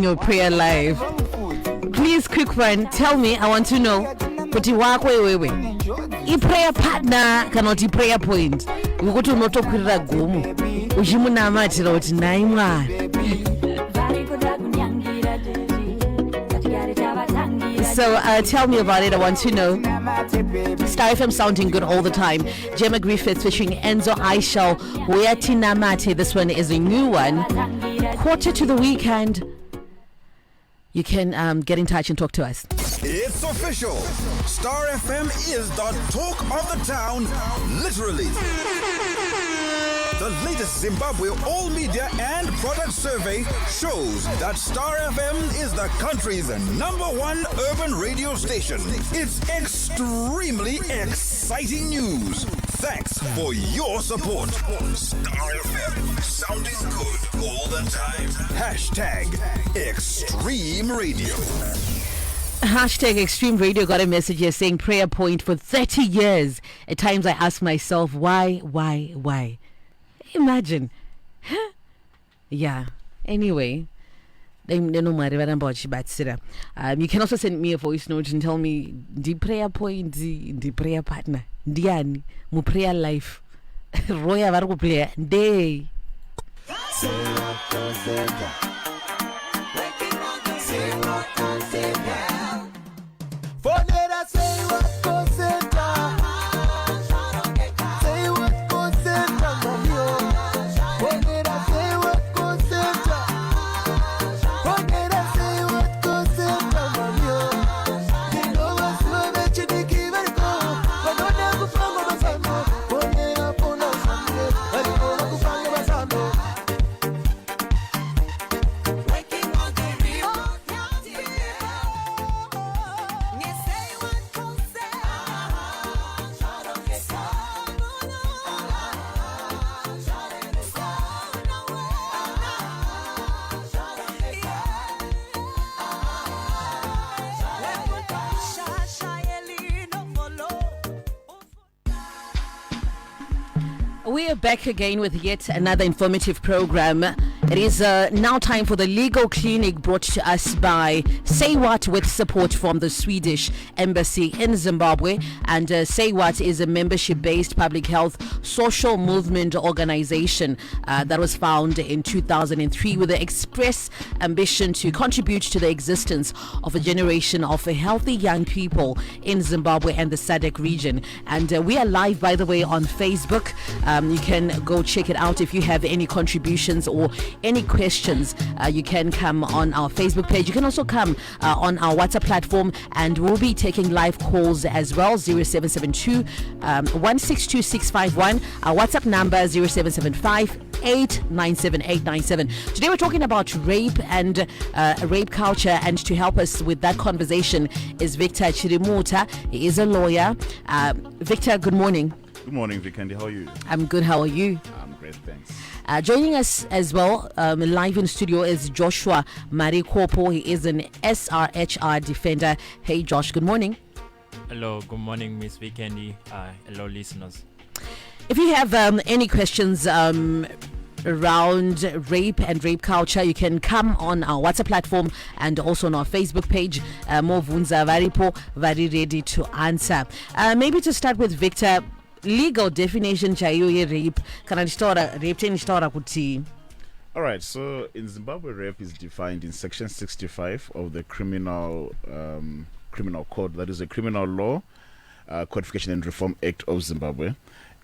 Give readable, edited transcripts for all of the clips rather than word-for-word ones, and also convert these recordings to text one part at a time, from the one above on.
in your prayer life? Please, quick one, tell me, I want to know. But you walk away. I prayer partner cannot I prayer point. We go to not kwirira gomo. Uchimunamatira kuti nai mwana. So tell me about it. I want to know. Star FM sounding good all the time. Gemma Griffiths featuring Enzo Aishal. Weatina Mate. This one is a new one. Quarter to the weekend. You can get in touch and talk to us. It's official. Star FM is the talk of the town, literally. The latest Zimbabwe All Media and Product Survey shows that Star FM is the country's #1 urban radio station. It's extremely exciting news. Thanks for your support. Star FM, sounding good all the time. #Extreme Radio. #Extreme Radio got a message here saying prayer point for 30 years. At times I ask myself, why? Imagine. Yeah. Anyway. You can also send me a voice note and tell me the prayer point, the prayer partner. Diani, mu prayer life. Roya varu prayer day. We are back again with yet another informative program. It is now time for the legal clinic brought to us by Say What with support from the Swedish Embassy in Zimbabwe. And Say What is a membership-based public health social movement organization that was founded in 2003 with the express ambition to contribute to the existence of a generation of healthy young people in Zimbabwe and the SADC region. And we are live, by the way, on Facebook. You can go check it out. If you have any contributions or any questions, you can come on our Facebook page. You can also come on our WhatsApp platform, and we'll be taking live calls as well. 0772 162651. Our WhatsApp number 0775 897 Today we're talking about rape and rape culture, and to help us with that conversation is Victor Chirimuta. He is a lawyer. Victor, good morning. Good morning, Vikendi. How are you? I'm good. How are you? I'm great, thanks. Joining us as well live in studio is Joshua Marikopo. He is an SRHR defender. Hey, Josh, good morning. Hello, good morning, Miss Vikendi. Hello, listeners. If you have any questions around rape and rape culture, you can come on our WhatsApp platform and also on our Facebook page. Movunza Varipo, very ready to answer. Maybe to start with Victor, legal definition chayo ye rape kana ndistora rape ndistora kuti. All right, so in Zimbabwe, rape is defined in section 65 of the criminal code. That is the Criminal Law Codification and Reform Act of Zimbabwe.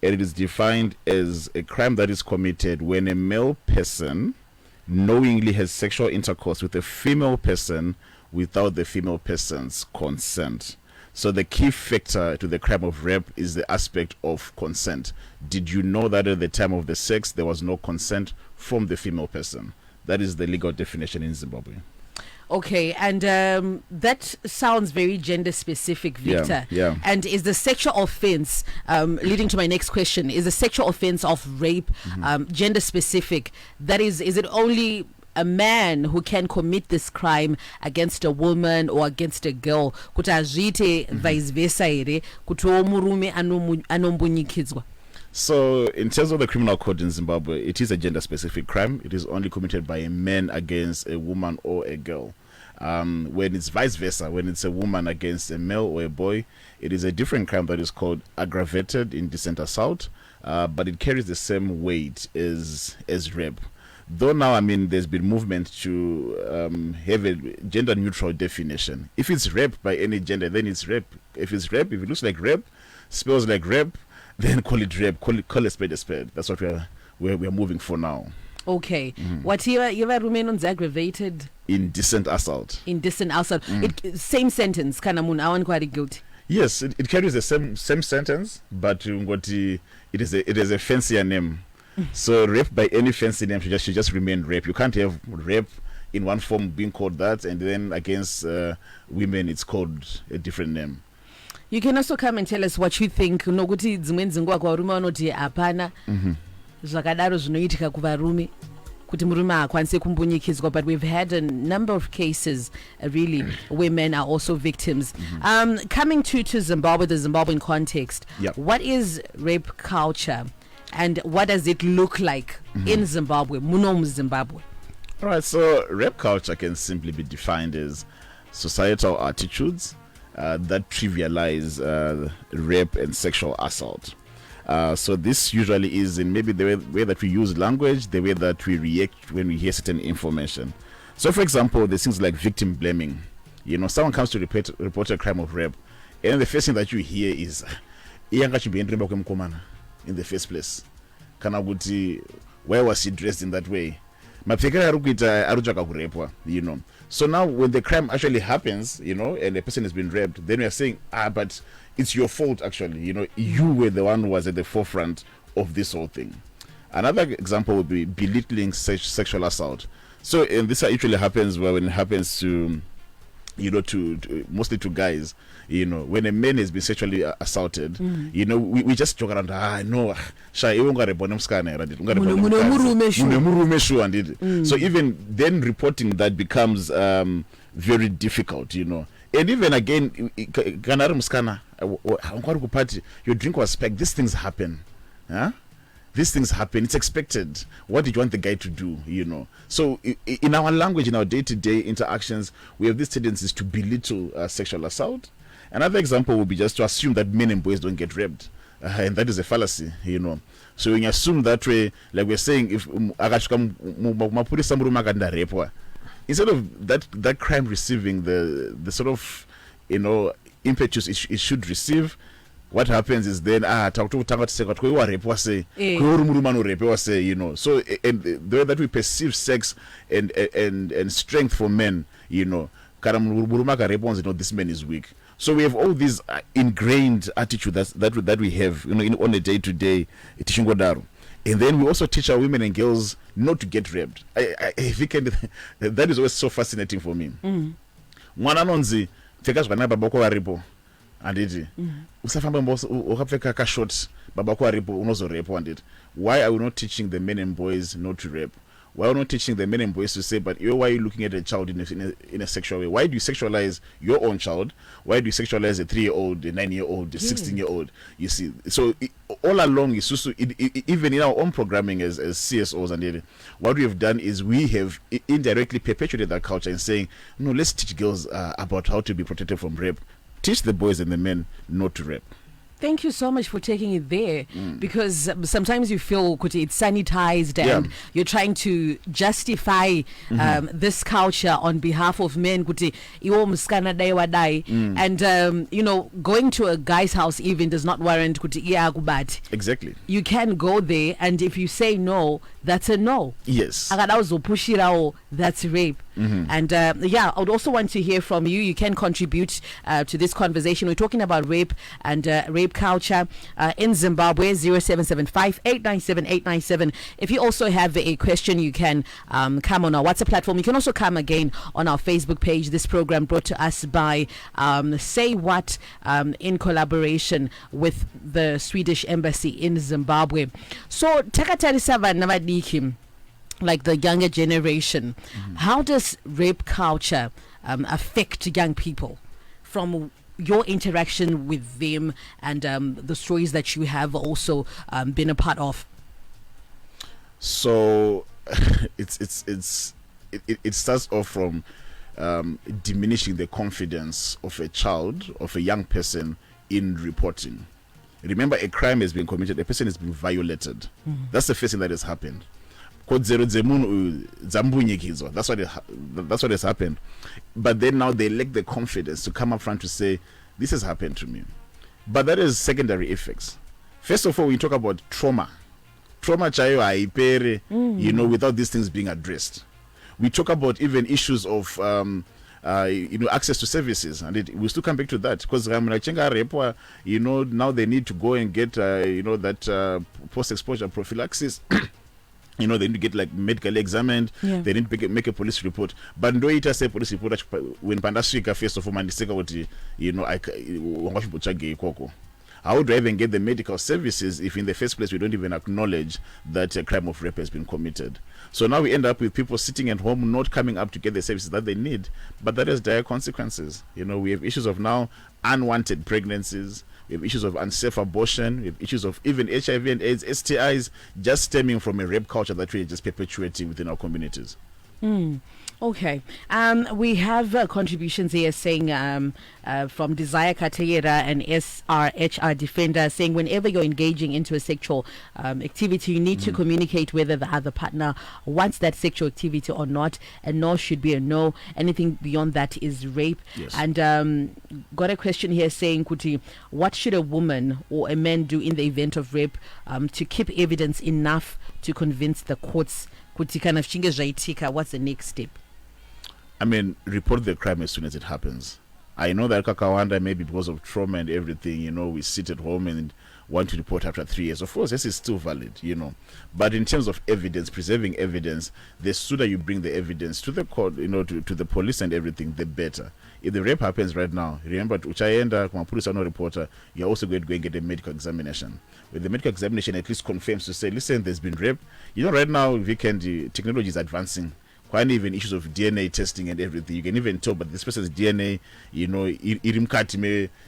And it is defined as a crime that is committed when a male person knowingly has sexual intercourse with a female person without the female person's consent. So the key factor to the crime of rape is the aspect of consent. Did you know that at the time of the sex there was no consent from the female person? That is the legal definition in Zimbabwe. Okay, and that sounds very gender specific, Victor. Yeah. And is the sexual offense, leading to my next question, is the sexual offense of rape gender specific? That is it only a man who can commit this crime against a woman or against a girl? Kuti azviite vice versa here, kuti murume anombunyikidzwa? So, in terms of the criminal code in Zimbabwe, it is a gender-specific crime. It is only committed by a man against a woman or a girl. When it's vice versa, when it's a woman against a male or a boy, it is a different crime that is called aggravated indecent assault, but it carries the same weight as rape. Though now, I mean, there's been movement to have a gender-neutral definition. If it's rape by any gender, then it's rape. If it's rape, if it looks like rape, spells like rape, then call it rape. Call a spade a spade. That's what we're moving for now. Okay. What you remain on aggravated indecent assault. Indecent assault. Same sentence. Kana mun awan kwari guilty. Yes, it carries the same sentence, but it is a fancier name. So rape by any fancy name should just remain rape. You can't have rape in one form being called that, and then against women it's called a different name. You can also come and tell us what you think. Nokuti dzimweni dzenguva kwarume vanoti hapana zvakadaro zvinoitika kuvarume kuti murume akwanise kumbunyikidzwa, but we've had a number of cases really where men are also victims. Coming to Zimbabwe, the Zimbabwean context, what is rape culture and what does it look like in Zimbabwe, Munom Zimbabwe? All right, so rape culture can simply be defined as societal attitudes that trivialize rape and sexual assault. So this usually is in maybe the way that we use language, the way that we react when we hear certain information. So, for example, there's things like victim blaming. You know, someone comes to report a crime of rape, and the first thing that you hear is, in the first place, why was he dressed in that way? You know. So now when the crime actually happens, you know, and the person has been raped, then we are saying, but it's your fault actually. You know, you were the one who was at the forefront of this whole thing. Another example would be belittling sexual assault. So, and this actually happens when it happens to, you know, to mostly to guys. You know, when a man has been sexually assaulted, you know, we just joke around. No, so even then reporting that becomes very difficult. You know, and even again, your drink was spiked. These things happen. Huh? These things happen. It's expected. What did you want the guy to do? You know. So in our language, in our day-to-day interactions, we have these tendencies to belittle sexual assault. Another example would be just to assume that men and boys don't get raped, and that is a fallacy. You know. So when you assume that way, like we're saying, if instead of that crime receiving the sort of, you know, impetus it should receive, what happens is then you know. So and the way that we perceive sex and strength for men, you know, this man is weak. So we have all these ingrained attitudes that we have, you know, on a day-to-day. And then we also teach our women and girls not to get raped. That is always so fascinating for me. Mwana nonzi feka zvakanaka babako varipo anditi usafamba ukapfeka kashort babako varipo unozorepwa anditi. Why are we not teaching the men and boys not to rape? Why are we not teaching the men and boys to say, but why are you looking at a child in a sexual way? Why do you sexualize your own child? Why do you sexualize a 3-year-old, a 9-year-old, a 16-year-old? You see, so all along, even in our own programming as CSOs, and what we have done is we have indirectly perpetuated that culture and saying, no, let's teach girls about how to be protected from rape. Teach the boys and the men not to rape. Thank you so much for taking it there, because sometimes you feel it's sanitized and you're trying to justify this culture on behalf of men. And you know, going to a guy's house even does not warrant Exactly. You can go there, and if you say no, that's a no. Yes. That's rape. And I would also want to hear from you. You can contribute to this conversation. We're talking about rape and rape culture in Zimbabwe. 0775-897-897. If you also have a question, you can come on our WhatsApp platform. You can also come again on our Facebook page. This program brought to us by Say What in collaboration with the Swedish Embassy in Zimbabwe. So takatarisa vanavadiki, like the younger generation, how does rape culture affect young people from your interaction with them and the stories that you have also been a part of? So it starts off from diminishing the confidence of a child, of a young person in reporting. Remember, a crime has been committed, a person has been violated. That's the first thing that has happened. That's what has happened. But then now they lack the confidence to come up front to say, this has happened to me. But that is secondary effects. First of all, we talk about trauma chayo haipere, without these things being addressed. We talk about even issues of access to services, and we still come back to that, because now they need to go and get that post-exposure prophylaxis. They need to get like medically examined. Yeah. They need to make a police report. But no, it has a police report when Pandasrika first of all, how would I even get the medical services if in the first place we don't even acknowledge that a crime of rape has been committed? So now we end up with people sitting at home not coming up to get the services that they need, but that has dire consequences. We have issues of now unwanted pregnancies, we have issues of unsafe abortion, we have issues of even HIV and AIDS, STIs, just stemming from a rape culture that we're just perpetuating within our communities. Okay. We have contributions here saying from Desire Katayera and SRHR Defender saying whenever you're engaging into a sexual activity, you need to communicate whether the other partner wants that sexual activity or not, and no should be a no. Anything beyond that is rape. Yes. And got a question here saying, Kuti, what should a woman or a man do in the event of rape to keep evidence enough to convince the courts? Kuti kind of chinge zvaitika, what's the next step? I mean, report the crime as soon as it happens. I know that Kakawanda, maybe because of trauma and everything, we sit at home and want to report after 3 years. Of course, this is still valid, But in terms of evidence, preserving evidence, the sooner you bring the evidence to the court, to the police and everything, the better. If the rape happens right now, remember, Uchayenda, Kumapurisa no reporter, you're also going to go and get a medical examination. With the medical examination, at least confirms to say, listen, there's been rape. Right now, technology is advancing. Quite even issues of DNA testing and everything. You can even tell, but this person's DNA,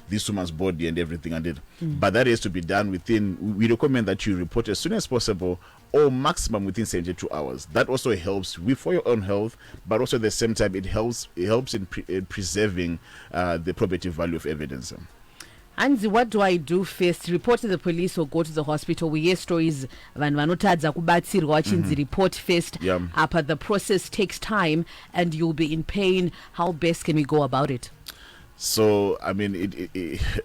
this woman's body and everything. But that has to be done within, we recommend that you report as soon as possible or maximum within 72 hours. That also helps for your own health, but also at the same time, it helps in preserving the probative value of evidence. Anzi, what do I do first? Report to the police or go to the hospital? We hear stories vanhu vanotadza kubatsirwa vachinzi report first. But the process takes time and you'll be in pain. How best can we go about it? So, I mean,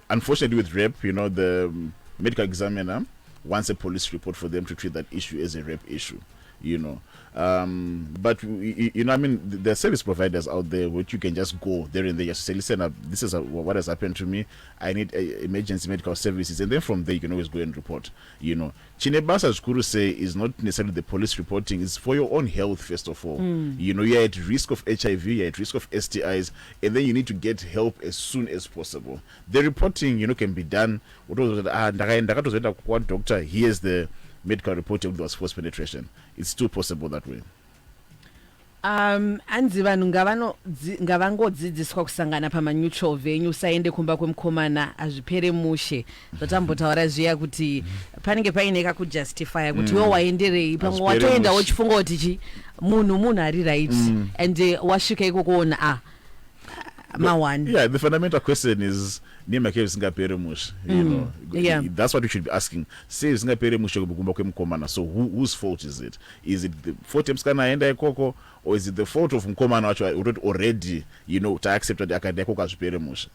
unfortunately with rape, the medical examiner wants a police report for them to treat that issue as a rape issue. But I mean, there are service providers out there which you can just go there and they just say, listen, this is what has happened to me. I need emergency medical services, and then from there you can always go and report. Chinebasa Skuru say is not necessarily the police reporting; it's for your own health first of all. You're at risk of HIV, you're at risk of STIs, and then you need to get help as soon as possible. The reporting, can be done. Doctor, here's the medical reporting was forced penetration. It's still possible that way. Anzi vanhu ngavangodzidziswa kusangana pamaneutral venue usaende kumba kwemkomana azvipere mushe zvatambotaura zviya kuti panenge paine kakujustifya kuti iwe waenderei pamwe watoendawo chifunga kuti munhu ari right and wasvika ikokoona Yeah, the fundamental question is that's what we should be asking. Say so whose fault is it? Is it the fault of Mskana Koko, or is it the fault of Mkomana already, to accept that?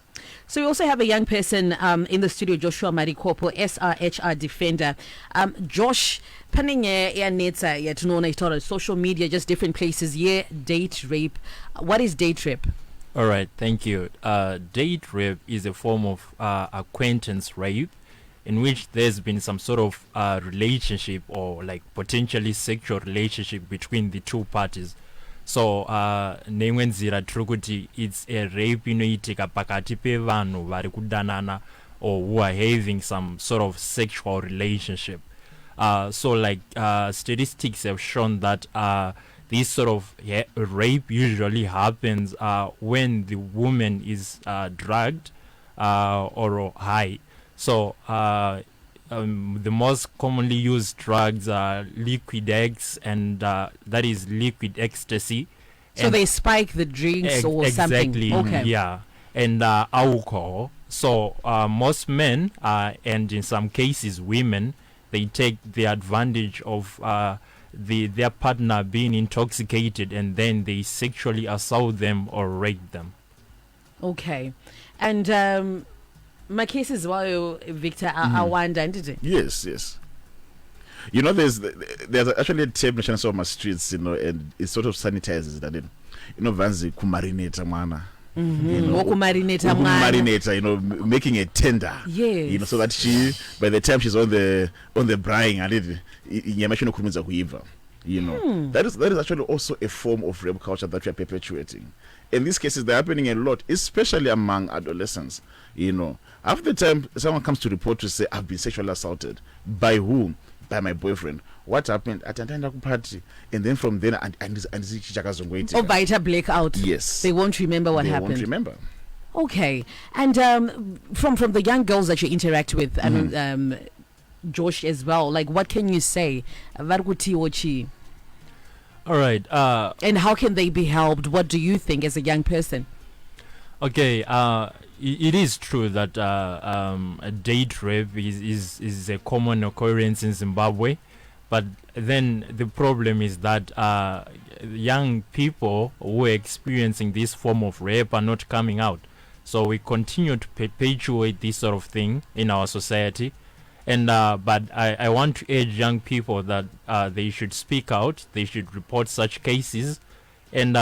So we also have a young person in the studio, Joshua Marikopo, SRHR Defender. Josh, social media, just different places, date rape. What is date rape? All right, thank you. Date rape is a form of acquaintance rape in which there's been some sort of relationship or like potentially sexual relationship between the two parties. So nemwenzira trukuti it's a rape inoitika pakati pevanhu vari kudanana or who are having some sort of sexual relationship. So like statistics have shown that this sort of rape usually happens when the woman is drugged or high. So the most commonly used drugs are liquid X, and that is liquid ecstasy. So And they spike the drinks or exactly, something. Okay. yeah, and alcohol. So most men, and in some cases women, they take the advantage of their partner being intoxicated, and then they sexually assault them or rape them. Okay. And my case is why Victor I wonder, did it? Yes, yes. You know, there's actually a tape mentioned some of my streets, you know, and it sort of sanitizes that. You know, vanzi kumarinate mana. Marinator, you know, making a tender. Yes. You know, so that she, by the time she's on the brine, and you know, that is actually also a form of rape culture that we are perpetuating. In these cases, they're happening a lot, especially among adolescents. You know, after the time someone comes to report to say, I've been sexually assaulted. By whom? By my boyfriend. What happened? At a party. And then from then, and Or by a blackout. Yes. They won't remember what happened. They won't remember. Okay. And from the young girls that you interact with, and Josh as well, like, what can you say? All right. And how can they be helped? What do you think as a young person? Okay. It is true that date rape is a common occurrence in Zimbabwe, but then the problem is that young people who are experiencing this form of rape are not coming out. So we continue to perpetuate this sort of thing in our society. And but I want to urge young people that they should speak out, they should report such cases, and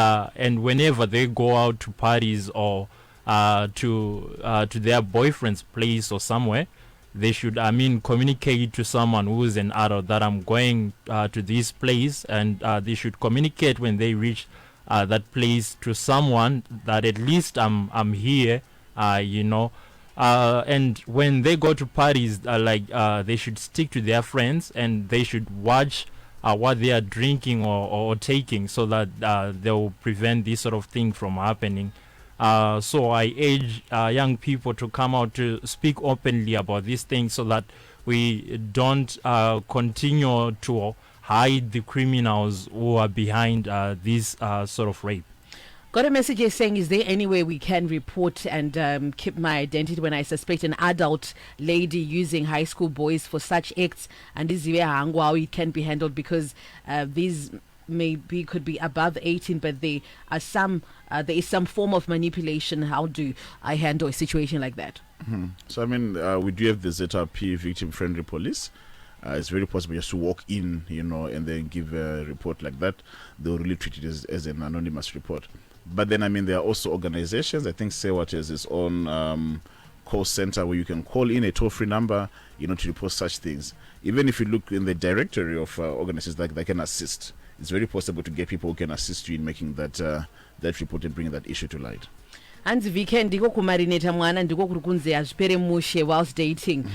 whenever they go out to parties or to their boyfriend's place or somewhere, they should communicate to someone who is an adult that I'm going to this place, and they should communicate when they reach that place to someone that at least I'm here, you know. And when they go to parties, they should stick to their friends, and they should watch what they are drinking or taking, so that they will prevent this sort of thing from happening. So I urge young people to come out to speak openly about these things, so that we don't continue to hide the criminals who are behind this sort of rape. Got a message here saying, is there any way we can report and keep my identity when I suspect an adult lady using high school boys for such acts? And this is how it can be handled, because these could be above 18, but there is some form of manipulation. How do I handle a situation like that? So we do have the ZRP victim friendly police. It's very possible just to walk in, you know, and then give a report like that. They'll really treat it as an anonymous report. But then there are also organizations. I think SRHR has its own call center where you can call in a toll-free number, you know, to report such things. Even if you look in the directory of organizations that can assist, it's very possible to get people who can assist you in making that report and bringing that issue to light. And the weekend ndiko kumarineta mwana ndiko kuri kunzi azvipere mushe whilst dating.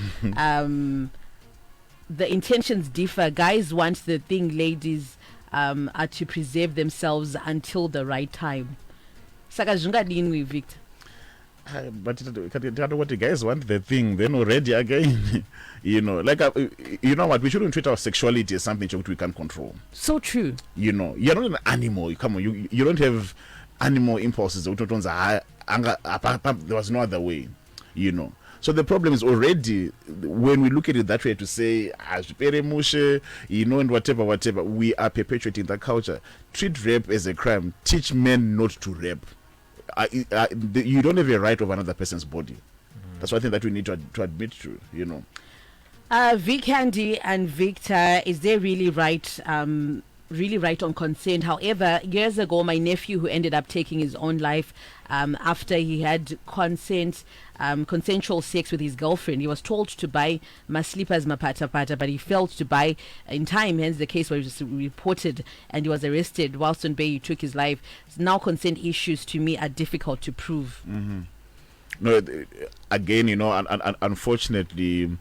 The intentions differ. Guys want the thing, ladies are to preserve themselves until the right time. Saka zvingadini, Victor? But what the guys want the thing, then already again, you know, like you know what, we shouldn't treat our sexuality as something we can't control. So true. You know, you're not an animal. Come on, you don't have animal impulses. There was no other way, you know. So the problem is already, when we look at it that way, to say, you know, and whatever, we are perpetuating that culture. Treat rape as a crime. Teach men not to rape. You don't have a right of another person's body. That's one thing that we need to admit to, you know. Vic Handy and Victor, is there really right on consent? However, years ago, my nephew, who ended up taking his own life after he had consensual sex with his girlfriend, he was told to buy maslippers mapata, but he failed to buy in time. Hence, the case was reported and he was arrested. Whilst on bail, he took his life. Now, consent issues to me are difficult to prove. No, again, you know, unfortunately,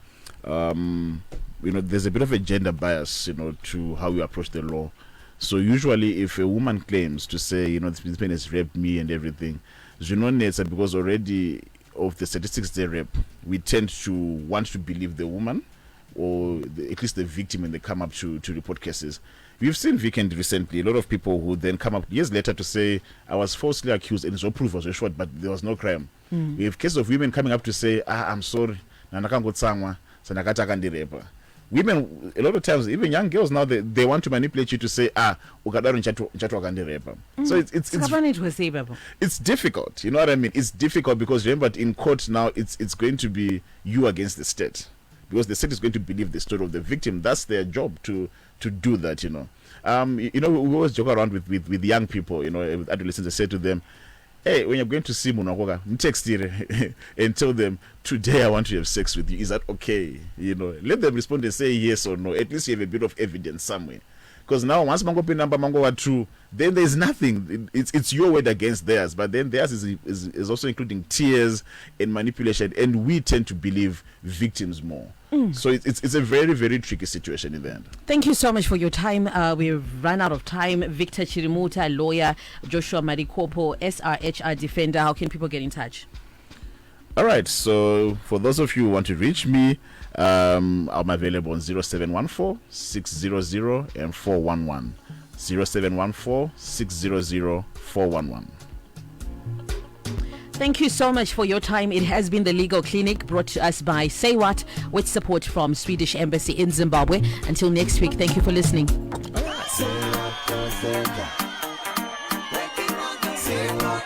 you know, there's a bit of a gender bias, you know, to how we approach the law. So usually, if a woman claims to say, you know, this man has raped me and everything, because already of the statistics they rep, we tend to want to believe the woman or at least the victim when they come up to report cases. We've seen Weekend recently, a lot of people who then come up years later to say, I was falsely accused and no proof was short, but there was no crime. We have cases of women coming up to say, I'm sorry, women, a lot of times, even young girls now, they want to manipulate you to say, so it's difficult. You know what I mean? It's difficult because remember, in court now, it's going to be you against the state, because the state is going to believe the story of the victim. That's their job to do that. You know, we always joke around with young people. You know, with adolescents, I say to them, hey, when you're going to see Munagoga, text and tell them, today I want to have sex with you. Is that okay? You know, let them respond and say yes or no. At least you have a bit of evidence somewhere. Because now, once Mango Pin number Mango are true, then there's nothing. It's your word against theirs. But then theirs is also including tears and manipulation. And we tend to believe victims more. So it's a very, very tricky situation in the end. Thank you so much for your time. We've run out of time. Victor Chirimuta, lawyer, Joshua Marikopo, SRHR defender. How can people get in touch? All right. So for those of you who want to reach me, I'm available on 0714 600 and 411. 0714 600 411. Thank you so much for your time. It has been the Legal Clinic, brought to us by Say What, with support from Swedish Embassy in Zimbabwe. Until next week, thank you for listening. Say what,